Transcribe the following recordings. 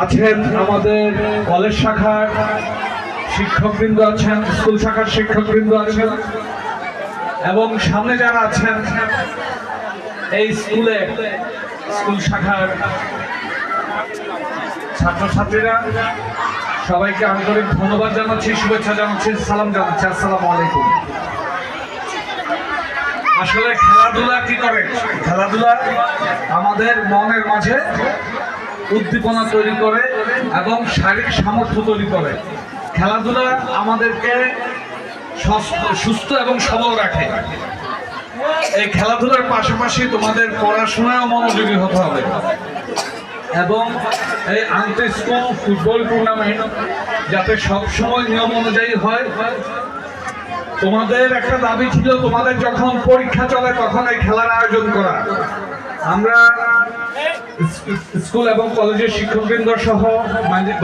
আছেন আমাদের কলেজ শাখার শিক্ষকবৃন্দ আছেন, স্কুল শাখার শিক্ষকবৃন্দ আছেন এবং সামনে যারা আছেন এই স্কুল শাখার ছাত্রছাত্রীরা, সবাইকে আন্তরিক ধন্যবাদ জানাচ্ছি, শুভেচ্ছা জানাচ্ছি, সালাম জানাচ্ছি। আসসালামু আলাইকুম। আসলে খেলাধুলা কি করে? খেলাধুলা আমাদের মনের মাঝে উদ্দীপনা তৈরি করে এবং শারীরিক সামর্থ্য তৈরি করে। খেলাধুলা আমাদেরকে সুস্থ এবং সবল রাখে। এই খেলাধুলার পাশাপাশি তোমাদের পড়াশোনায় মনোযোগী হতে হবে এবং এই আন্তঃ স্কুল ফুটবল টুর্নামেন্ট যাতে সবসময় নিয়ম অনুযায়ী হয়। তোমাদের একটা দাবি ছিল, তোমাদের যখন পরীক্ষা চলে তখন এই খেলার আয়োজন করা। আমরা স্কুল এবং কলেজের শিক্ষকবৃন্দ সহ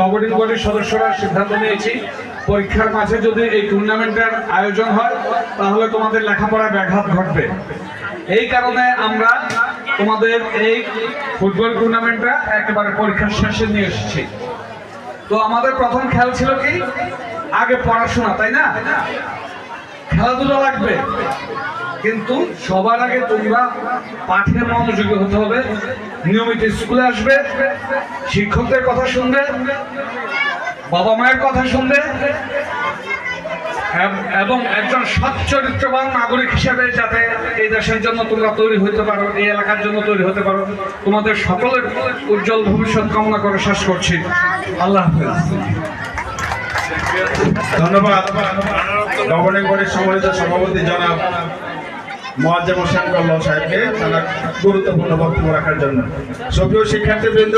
গভর্নিং বডির সদস্যরা সিদ্ধান্ত নিয়েছি, পরীক্ষার মাঝে যদি এই টুর্নামেন্টের আয়োজন হয় তাহলে তোমাদের লেখাপড়ায় ব্যাঘাত ঘটবে। এই কারণে আমরা তোমাদের এই ফুটবল টুর্নামেন্টটা একেবারে পরীক্ষার শেষে নিয়ে এসেছি। তো আমাদের প্রথম খেলা ছিল কি, আগে পড়াশোনা, তাই না? খেলাধুলা লাগবে, কিন্তু সবার আগে তোমরা পাঠে মনোযোগী হতে হবে, নিয়মিত স্কুলে আসবে, শিক্ষকদের কথা শুনবে, বাবা মায়ের কথা শুনবে এবং একজন সৎ চরিত্রবান নাগরিক হিসেবে যাতে এই দেশের জন্য তোমরা তৈরি হতে পারো, এই এলাকার জন্য তৈরি হতে পারো, তোমাদের সকলের উজ্জ্বল ভবিষ্যৎ কামনা করে শেষ করছি। আল্লাহ হাফেজ। ধন্যবাদ গভর্নিং বডির সম্মানিত সভাপতি জনাব মোয়াজ্জেম হোসেন কল্লো সাহেবকে তারা গুরুত্বপূর্ণ বক্তব্য রাখার জন্য। সুপ্রিয় শিক্ষার্থীবৃন্দ,